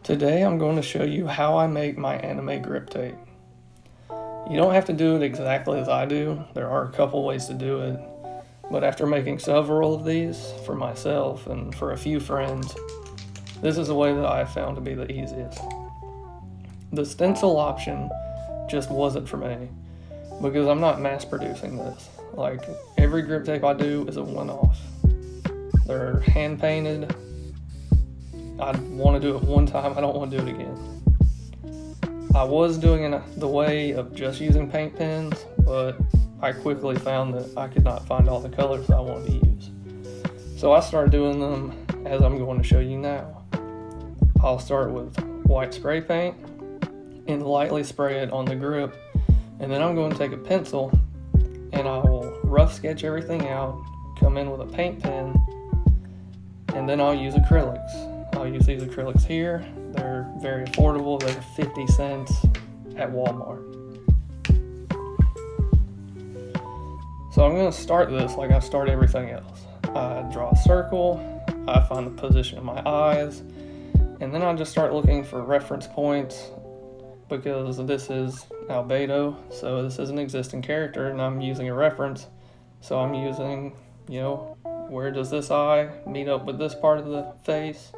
Today I'm going to show you how I make my anime grip tape. You don't have to do it exactly as I do. There are a couple ways to do it, but after making several of these for myself and for a few friends, this is the way that I found to be the easiest. The stencil option just wasn't for me because I'm not mass producing this. Like, every grip tape I do is a one-off. They're hand painted. I want to do it one time, I don't want to do it again. I was doing it the way of just using paint pens, but I quickly found that I could not find all the colors I wanted to use. So I started doing them as I'm going to show you now. I'll start with white spray paint and lightly spray it on the grip, and then I'm going to take a pencil and I will rough sketch everything out, come in with a paint pen, and then I'll use acrylics. I'll use these acrylics here. They're very affordable. They're 50 cents at Walmart. So I'm going to start this like I start everything else. I draw a circle, I find the position of my eyes, and then I just start looking for reference points because this is albedo, so this is an existing character and I'm using a reference. So I'm using, where does this eye meet up with this part of the face?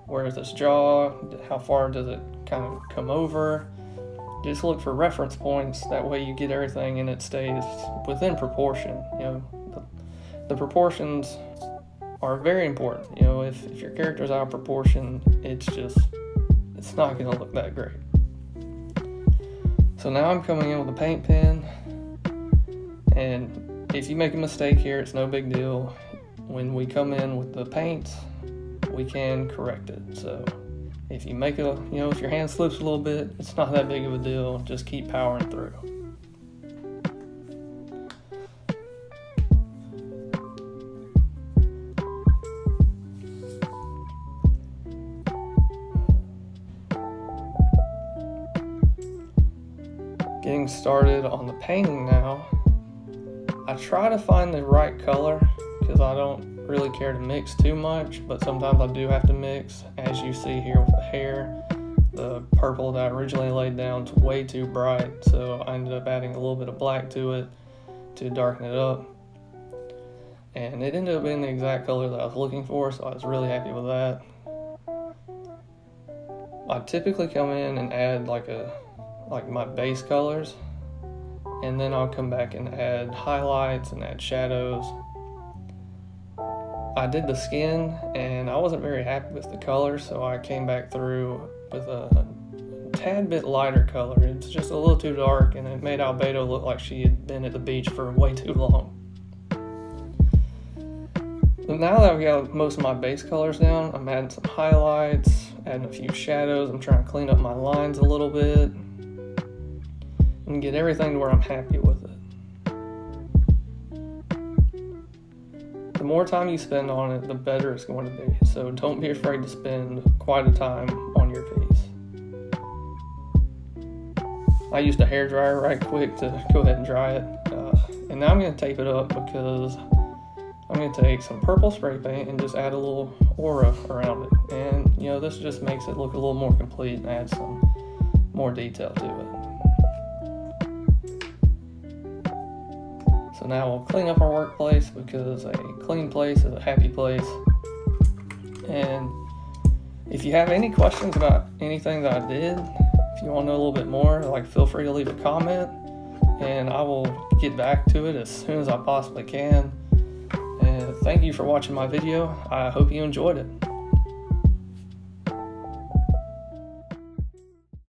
Where is this jaw? How far does it kind of come over? Just look for reference points. That way you get everything and it stays within proportion. The proportions are very important. If your character's out of proportion, it's not going to look that great. So now I'm coming in with a paint pen, and if you make a mistake here, it's no big deal. When we come in with the paint, we can correct it. So if you make if your hand slips a little bit, it's not that big of a deal. Just keep powering through. Getting started on the painting now, I try to find the right color because I don't really care to mix too much, but sometimes I do have to mix. As you see here with the hair, the purple that I originally laid down is way too bright, so I ended up adding a little bit of black to it to darken it up, and it ended up being the exact color that I was looking for, so I was really happy with that. I typically come in and add like my base colors, and then I'll come back and add highlights and add shadows. I did the skin and I wasn't very happy with the color, so I came back through with a tad bit lighter color. It's just a little too dark and it made Albedo look like she had been at the beach for way too long. But now that I've got most of my base colors down, I'm adding some highlights, adding a few shadows. I'm trying to clean up my lines a little bit and get everything to where I'm happy with it. The more time you spend on it, the better it's going to be. So don't be afraid to spend quite a time on your piece. I used a hairdryer right quick to go ahead and dry it. And now I'm going to tape it up because I'm going to take some purple spray paint and just add a little aura around it. And this just makes it look a little more complete and adds some more detail to it. So now we'll clean up our workplace because a clean place is a happy place. And if you have any questions about anything that I did, if you want to know a little bit more, feel free to leave a comment and I will get back to it as soon as I possibly can. And thank you for watching my video. I hope you enjoyed it.